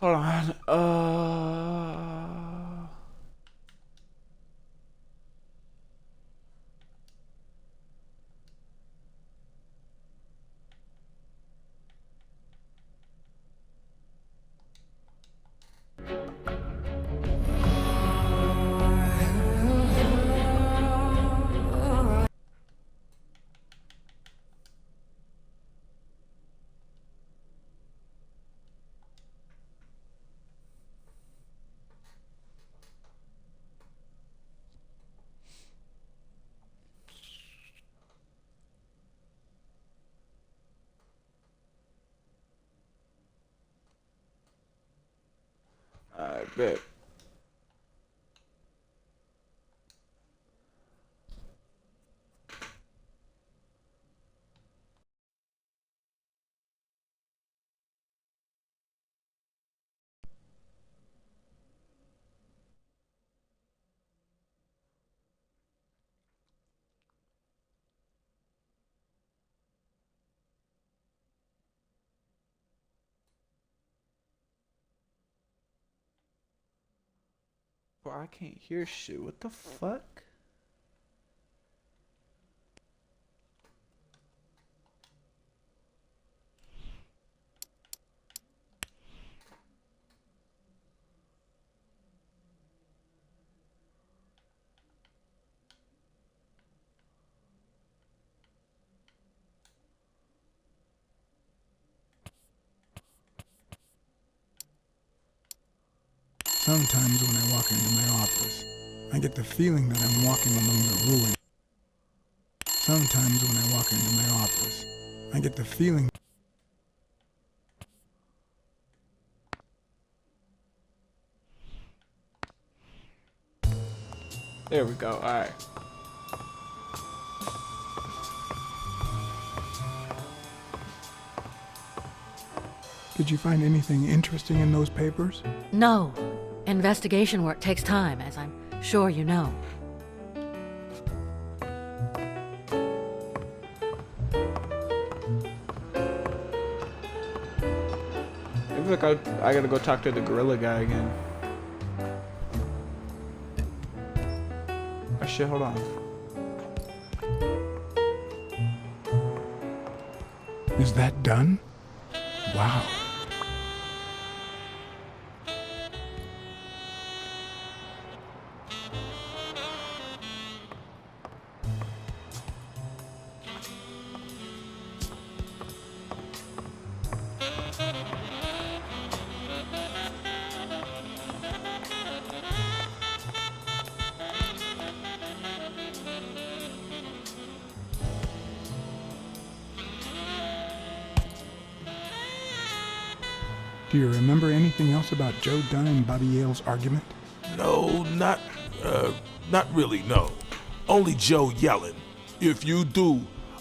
Hold on. I bet. Bro, I can't hear shit. What the fuck? Sometimes when I walk into my office, I get the feeling that I'm walking among the ruins. Sometimes when I walk into my office, I get the feeling. There we go. Alright. Did you find anything interesting in those papers? No. Investigation work takes time, as I'm sure you know. Maybe like I gotta go talk to the gorilla guy again. Oh shit, hold on. Is that done? Wow. Do you remember anything else about Joe Dunn and Bobby Yale's argument? No, not really, no. Only Joe yelling. If you do,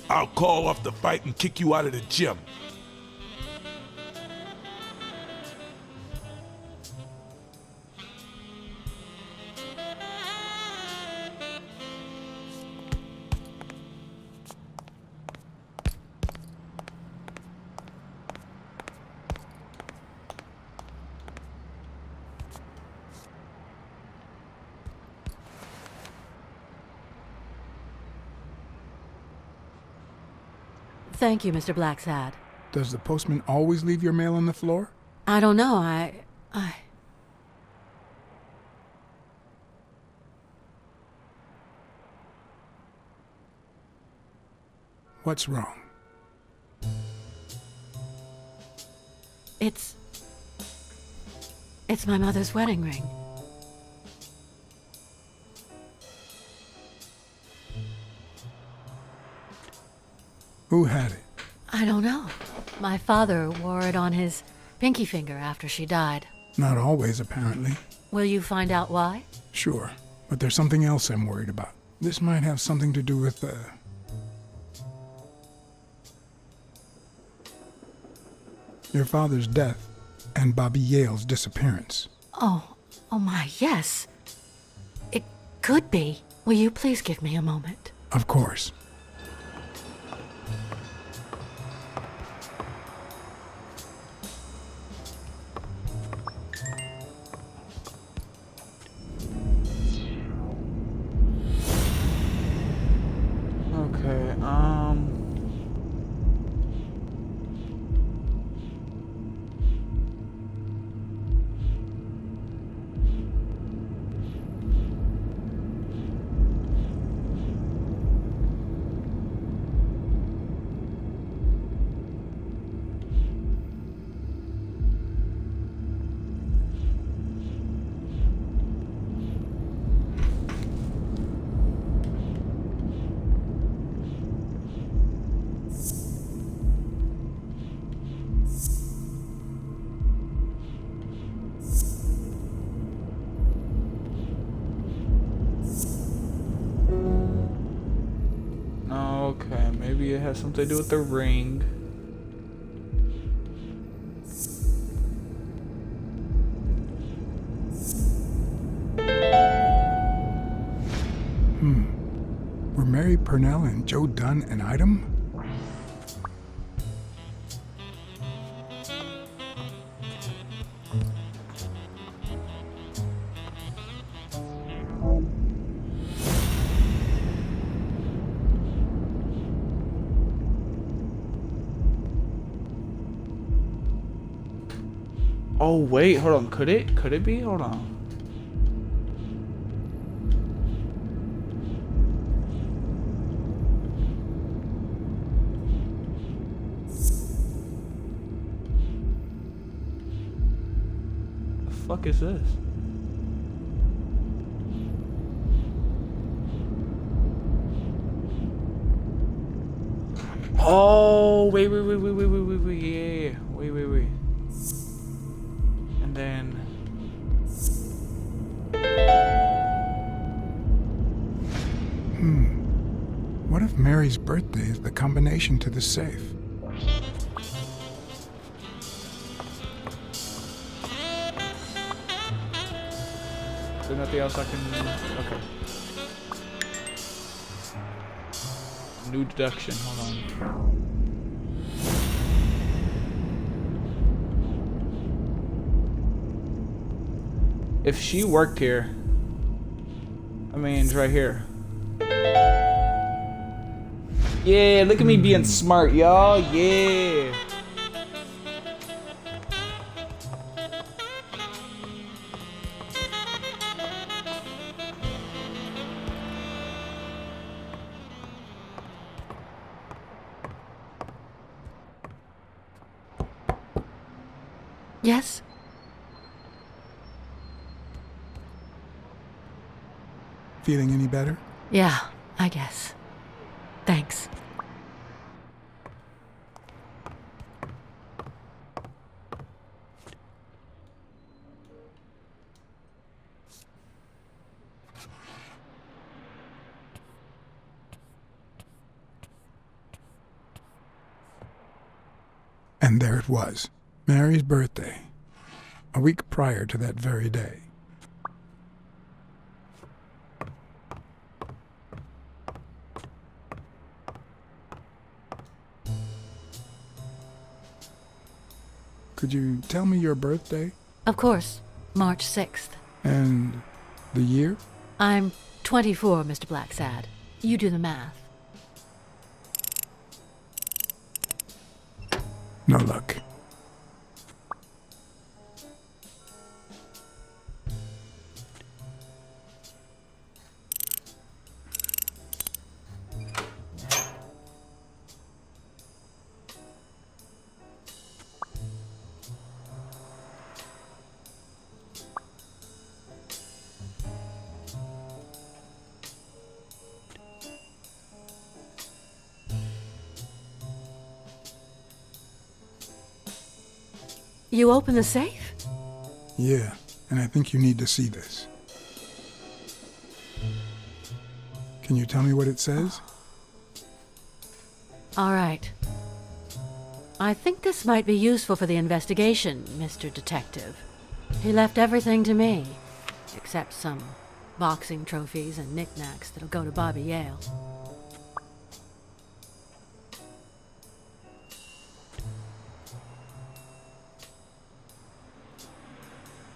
I'll call off the fight and kick you out of the gym. Thank you, Mr. BlackSad. Does the postman always leave your mail on the floor? I don't know, I... What's wrong? It's my mother's wedding ring. Who had it? I don't know. My father wore it on his pinky finger after she died. Not always, apparently. Will you find out why? Sure, but there's something else I'm worried about. This might have something to do with, your father's death and Bobby Yale's disappearance. Oh my, yes. It could be. Will you please give me a moment? Of course. has something to do with the ring. Were Mary Purnell and Joe Dunn an item? Oh wait, hold on. Could it? Could it be? Hold on. The fuck is this? Oh wait, yeah. Wait. And then What if Mary's birthday is the combination to the safe? is there nothing else I can? Okay. New deduction. Hold on. If she worked here, I mean, it's right here. Yeah, look at me being smart, y'all. Yeah. Yes? Feeling any better? Yeah, I guess. Thanks. And there it was, Mary's birthday, a week prior to that very day. Could you tell me your birthday Of course, March 6th. and the year? I'm 24, Mr. BlackSad. You do the math. No luck. You open the safe? Yeah, and I think you need to see this. Can you tell me what it says? All right. I think this might be useful for the investigation, Mr. Detective. He left everything to me, except some boxing trophies and knickknacks that'll go to Bobby Yale.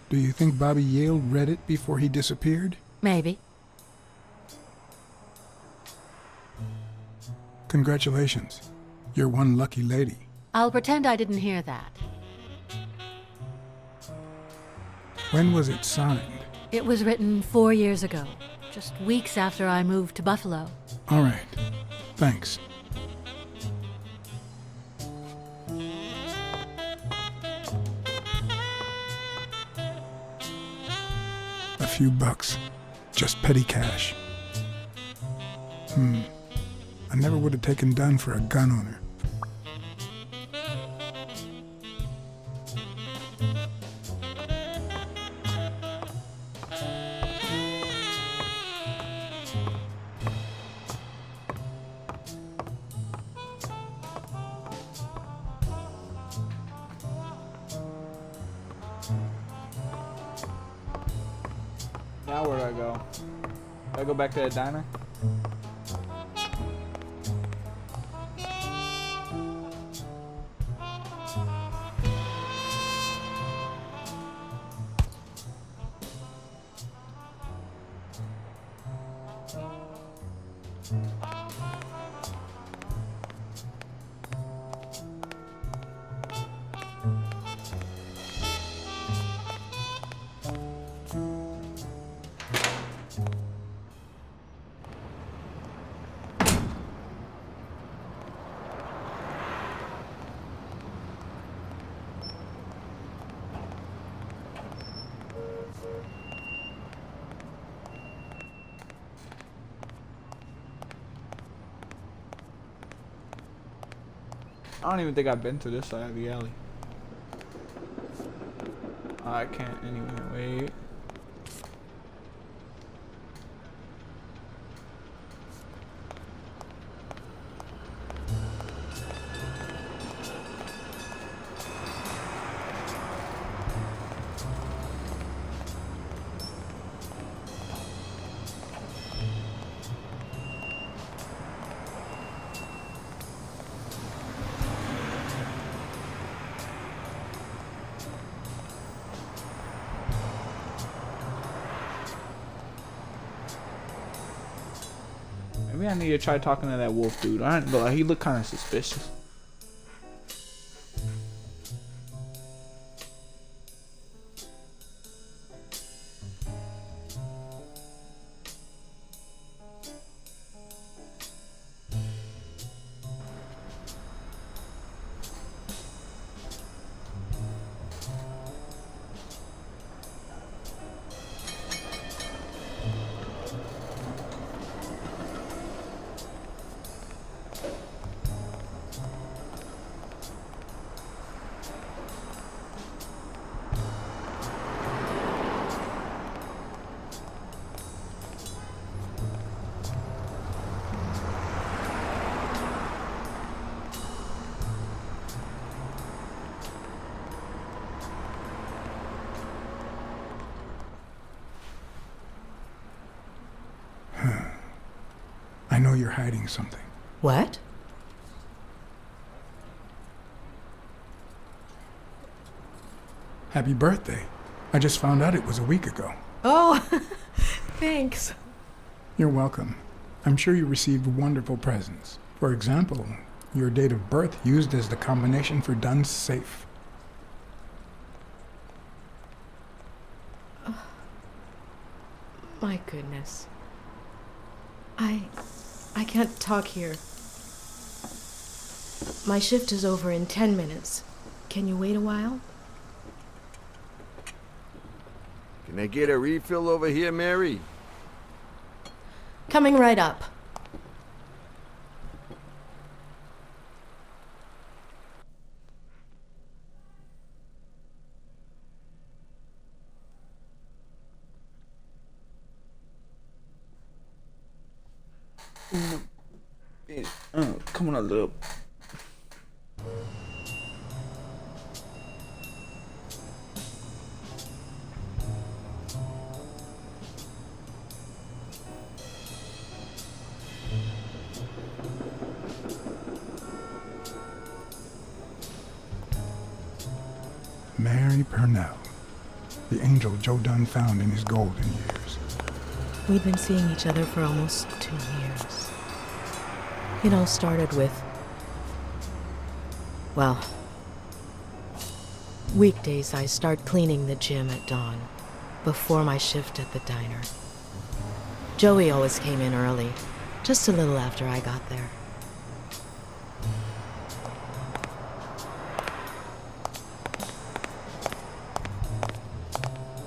Do you think Bobby Yale read it before he disappeared? Maybe. Congratulations. You're one lucky lady. I'll pretend I didn't hear that. When was it signed? It was written 4 years ago, just weeks after I moved to Buffalo. All right. Thanks. A few bucks. Just petty cash. I never would have taken Dunn for a gun owner. Now where do I go? Do I go back to the diner? I don't even think I've been to this side of the alley. I can't anyway. Wait. Maybe I need to try talking to that wolf dude. I don't know. He looked kind of suspicious. I know you're hiding something. What? Happy birthday. I just found out it was a week ago. Oh, thanks. You're welcome. I'm sure you received wonderful presents. For example, your date of birth used as the combination for Dunn's safe. Oh, my goodness. I can't talk here. My shift is over in 10 minutes. Can you wait a while? Can I get a refill over here, Mary? Coming right up. Come on, little. Mary Purnell, the angel Joe Dunn found in his golden years. We'd been seeing each other for almost 2 years. It all started with, well, weekdays I start cleaning the gym at dawn, before my shift at the diner. Joey always came in early, just a little after I got there.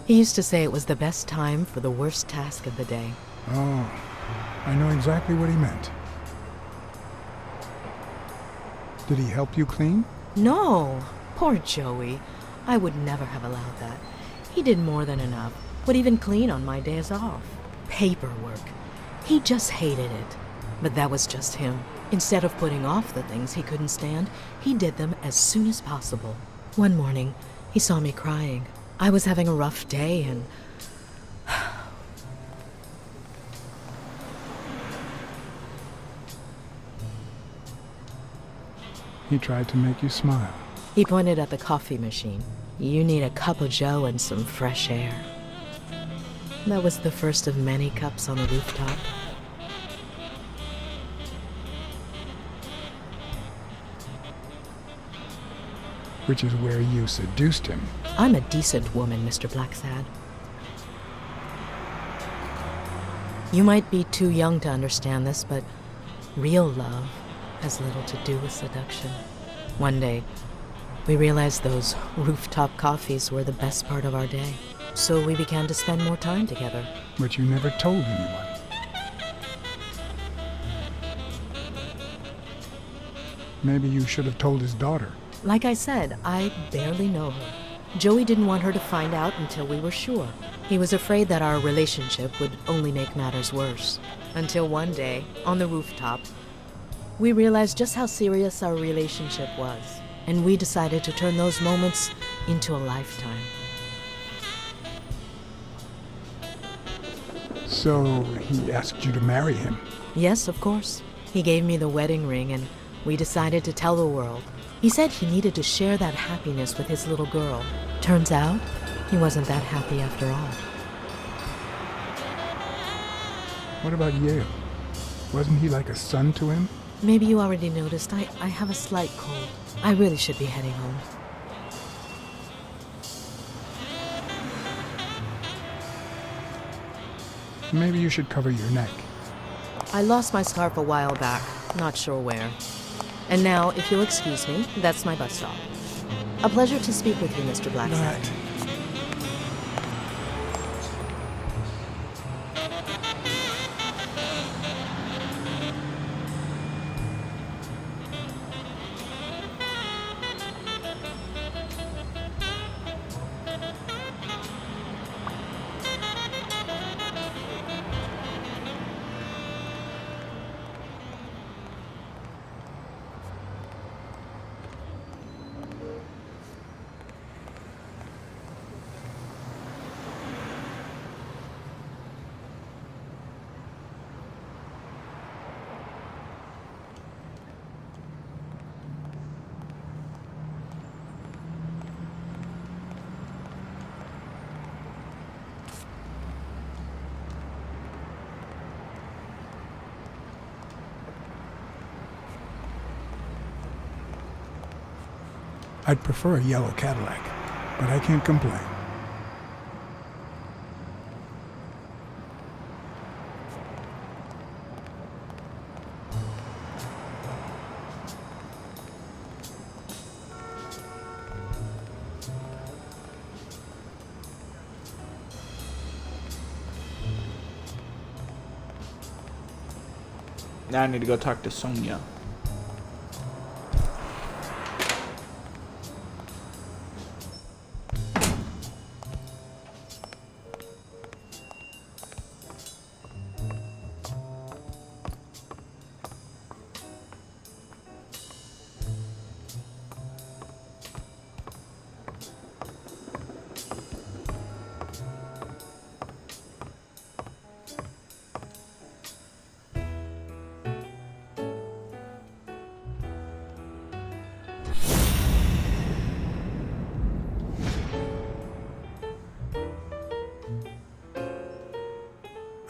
He used to say it was the best time for the worst task of the day. Oh, I know exactly what he meant. Did he help you clean? No, poor Joey. I would never have allowed that. He did more than enough. Would even clean on my days off. Paperwork. He just hated it. But that was just him. Instead of putting off the things he couldn't stand, he did them as soon as possible. One morning, he saw me crying. I was having a rough day and... He tried to make you smile. He pointed at the coffee machine. You need a cup of joe and some fresh air. That was the first of many cups on the rooftop. Which is where you seduced him. I'm a decent woman, Mr. BlackSad. You might be too young to understand this, but real love has little to do with seduction. One day, we realized those rooftop coffees were the best part of our day. So we began to spend more time together. But you never told anyone. Maybe you should have told his daughter. Like I said, I barely know her. Joey didn't want her to find out until we were sure. He was afraid that our relationship would only make matters worse. Until one day, on the rooftop, we realized just how serious our relationship was. And we decided to turn those moments into a lifetime. So he asked you to marry him. Yes, of course. He gave me the wedding ring and we decided to tell the world. He said he needed to share that happiness with his little girl. Turns out, he wasn't that happy after all. What about Yale? Wasn't he like a son to him? Maybe you already noticed, I have a slight cold. I really should be heading home. Maybe you should cover your neck. I lost my scarf a while back, not sure where. And now, if you'll excuse me, that's my bus stop. A pleasure to speak with you, Mr. BlackSad. I'd prefer a yellow Cadillac, but I can't complain. Now I need to go talk to Sonia.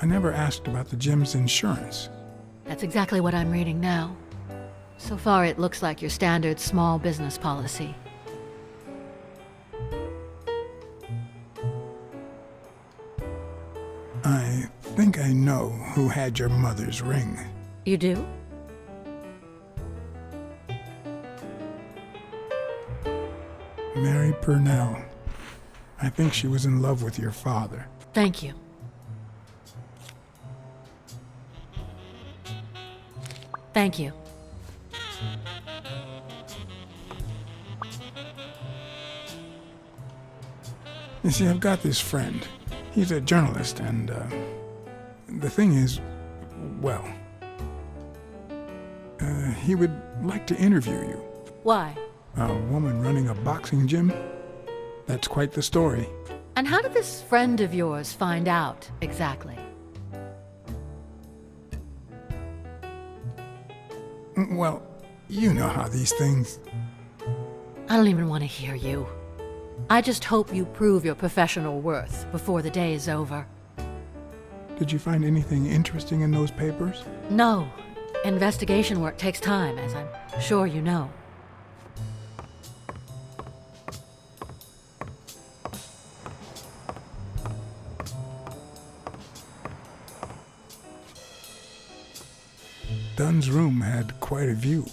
I never asked about the gym's insurance. That's exactly what I'm reading now. So far, it looks like your standard small business policy. I think I know who had your mother's ring. You do? Mary Purnell. I think she was in love with your father. Thank you. Thank you. You see, I've got this friend. He's a journalist, and the thing is, well, he would like to interview you. Why? A woman running a boxing gym? That's quite the story. And how did this friend of yours find out, exactly? Well, You know how these things... I don't even want to hear you. I just hope you prove your professional worth before the day is over. Did you find anything interesting in those papers? No. Investigation work takes time, as I'm sure you know. Dunn's room had quite a view.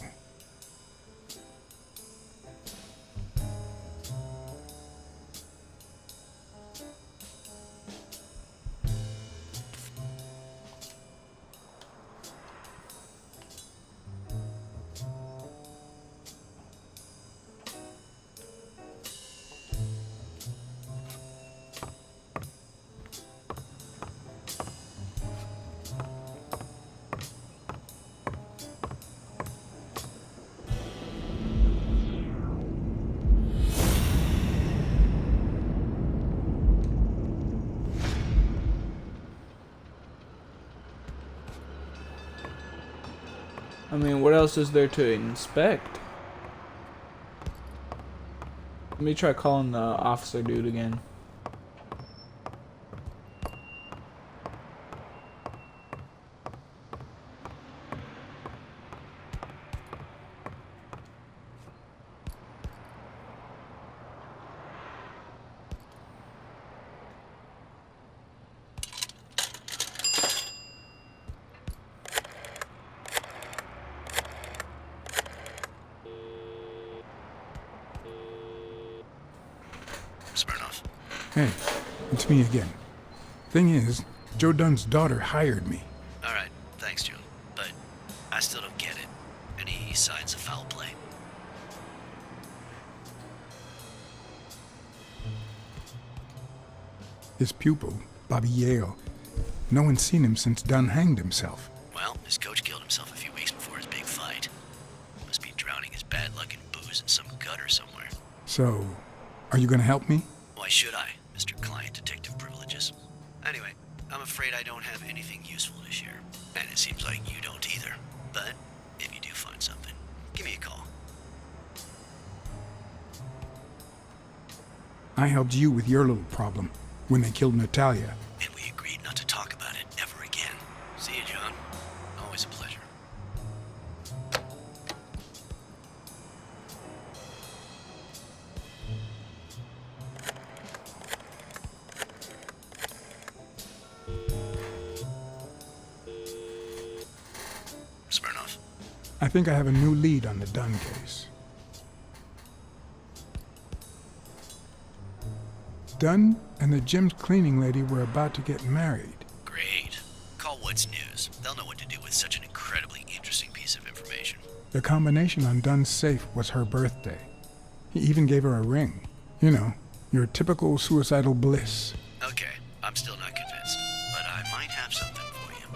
I mean, what else is there to inspect? Let me try calling the officer dude again. Smirnoff. Hey, it's me again. Thing is, Joe Dunn's daughter hired me. Alright, thanks, Joe. But I still don't get it. Any signs of foul play? His pupil, Bobby Yale. No one's seen him since Dunn hanged himself. Well, his coach killed himself a few weeks before his big fight. Must be drowning his bad luck in booze in some gutter somewhere. So, are you gonna help me? Why should I, Mr. Client Detective Privileges? Anyway, I'm afraid I don't have anything useful to share. And it seems like you don't either. But if you do find something, give me a call. I helped you with your little problem when they killed Natalia. And we agreed not to talk about it ever again. See you, John. Always a pleasure. Smirnoff. I think I have a new lead on the Dunn case. Dunn and the gym's cleaning lady were about to get married. Great. Call What's News. They'll know what to do with such an incredibly interesting piece of information. The combination on Dunn's safe was her birthday. He even gave her a ring. You know, your typical suicidal bliss. Okay, I'm still not convinced, but I might have something for you.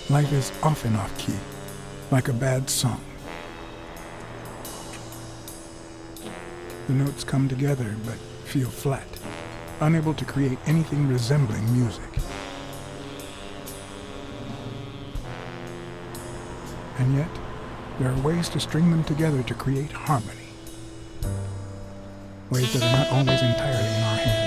Life is often off key, like a bad song. The notes come together but feel flat, unable to create anything resembling music. And yet, there are ways to string them together to create harmony. Ways that are not always entirely in our hands.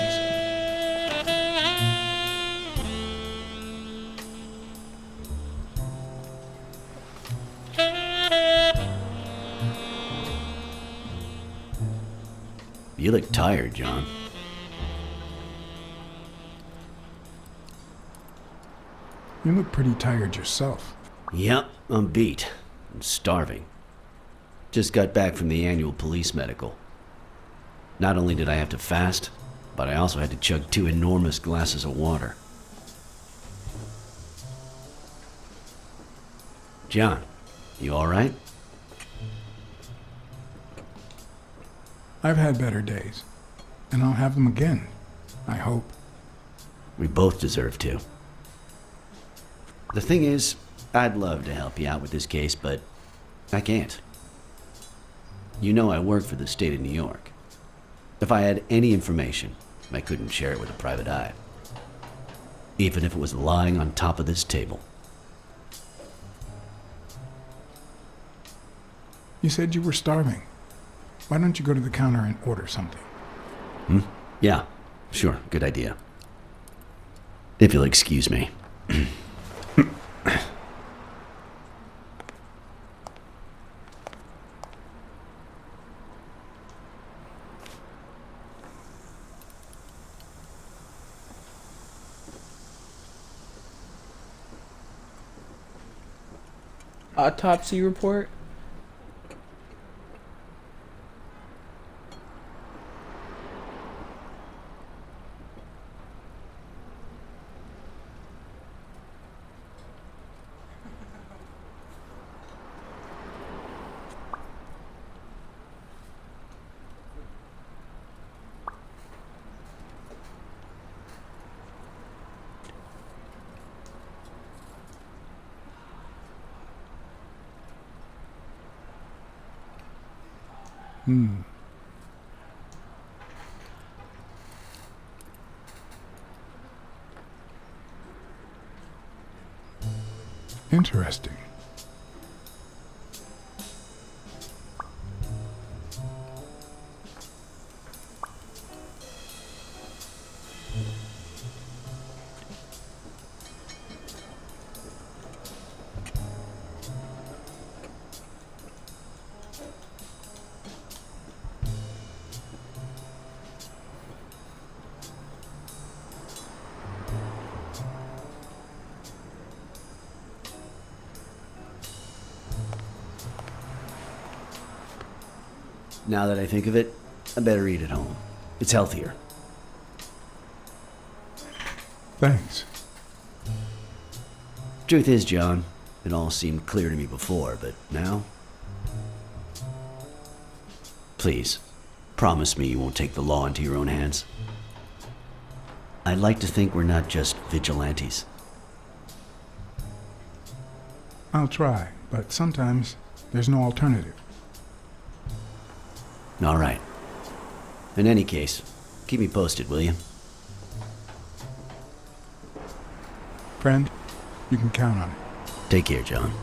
You look tired, John. You look pretty tired yourself. Yep, I'm beat. I'm starving. Just got back from the annual police medical. Not only did I have to fast, but I also had to chug 2 enormous glasses of water. John, you alright? I've had better days, and I'll have them again, I hope. We both deserve to. The thing is, I'd love to help you out with this case, but I can't. You know I work for the state of New York. If I had any information, I couldn't share it with a private eye. Even if it was lying on top of this table. You said you were starving. Why don't you go to the counter and order something? Yeah, sure, good idea. If you'll excuse me. Autopsy report? Interesting. Now that I think of it, I better eat at home. It's healthier. Thanks. Truth is, John, it all seemed clear to me before, but now? Please, promise me you won't take the law into your own hands. I'd like to think we're not just vigilantes. I'll try, but sometimes there's no alternative. All right. In any case, keep me posted, will you? Friend, you can count on it. Take care, John.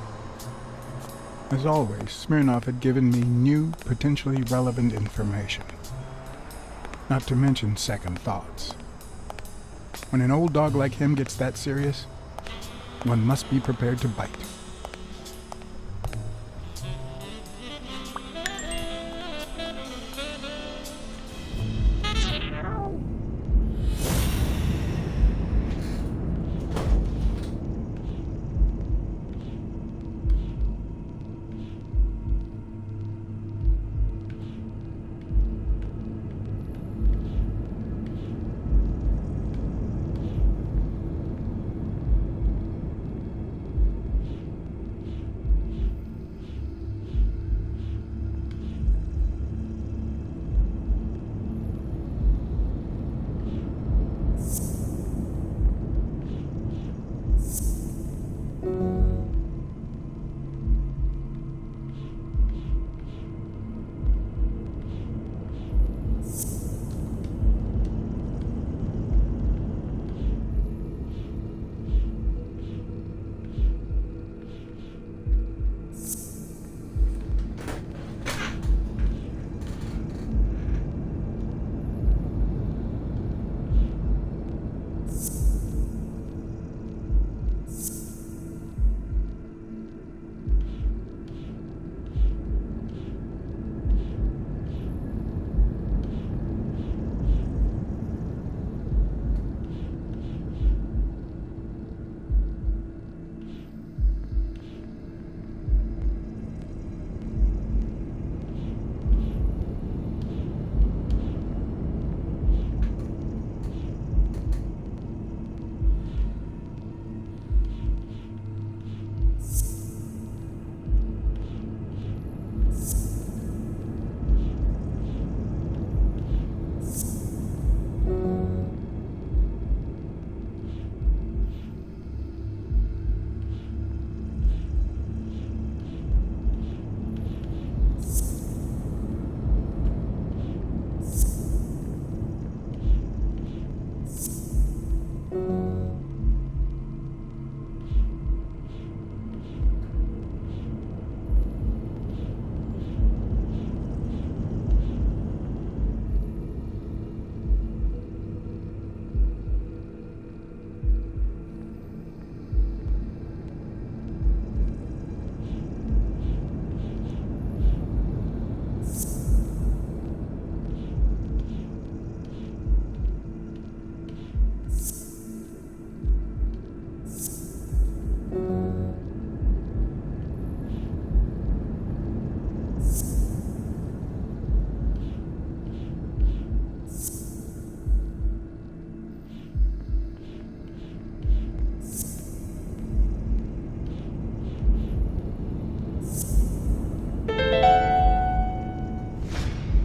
As always, Smirnov had given me new, potentially relevant information. Not to mention second thoughts. When an old dog like him gets that serious, one must be prepared to bite.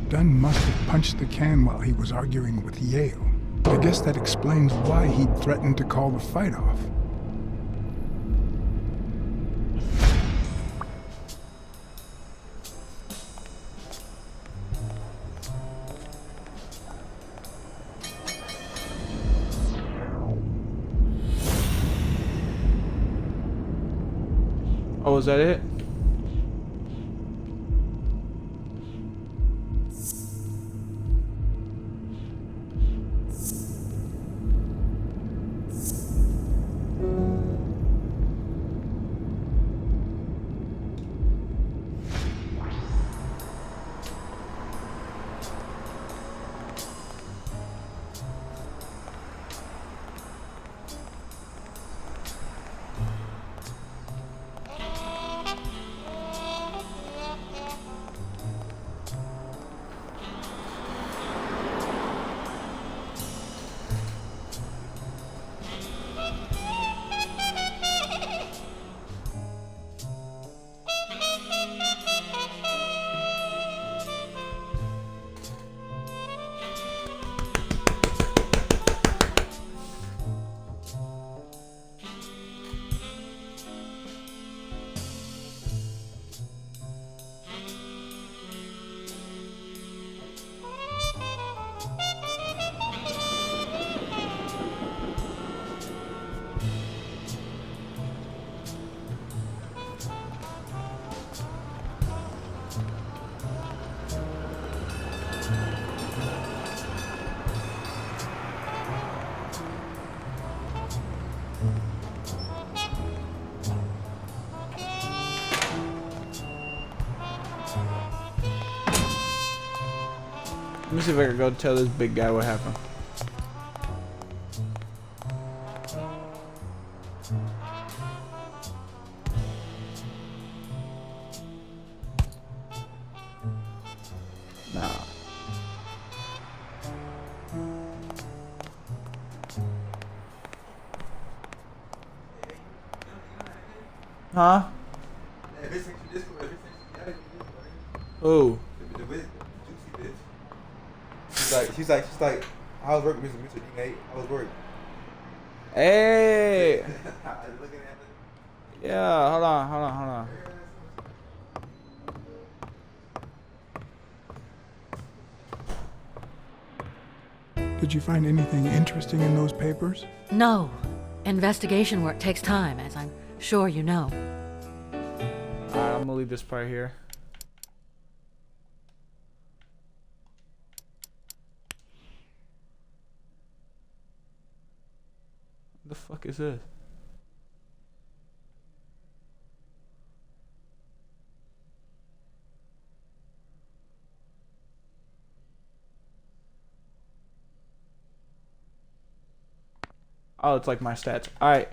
Dunn must have punched the can while he was arguing with Yale. I guess that explains why he'd threatened to call the fight off. Oh, is that it? Let me see if I can go tell this big guy what happened. Nah. Huh? Who? She's like, I was working with Mr. D8. I was working. Hey. Looking at it. Yeah. Hold on. Did you find anything interesting in those papers? No. Investigation work takes time, as I'm sure you know. Alright, I'm gonna leave this part here. What the fuck is this? Oh, it's like my stats. Alright.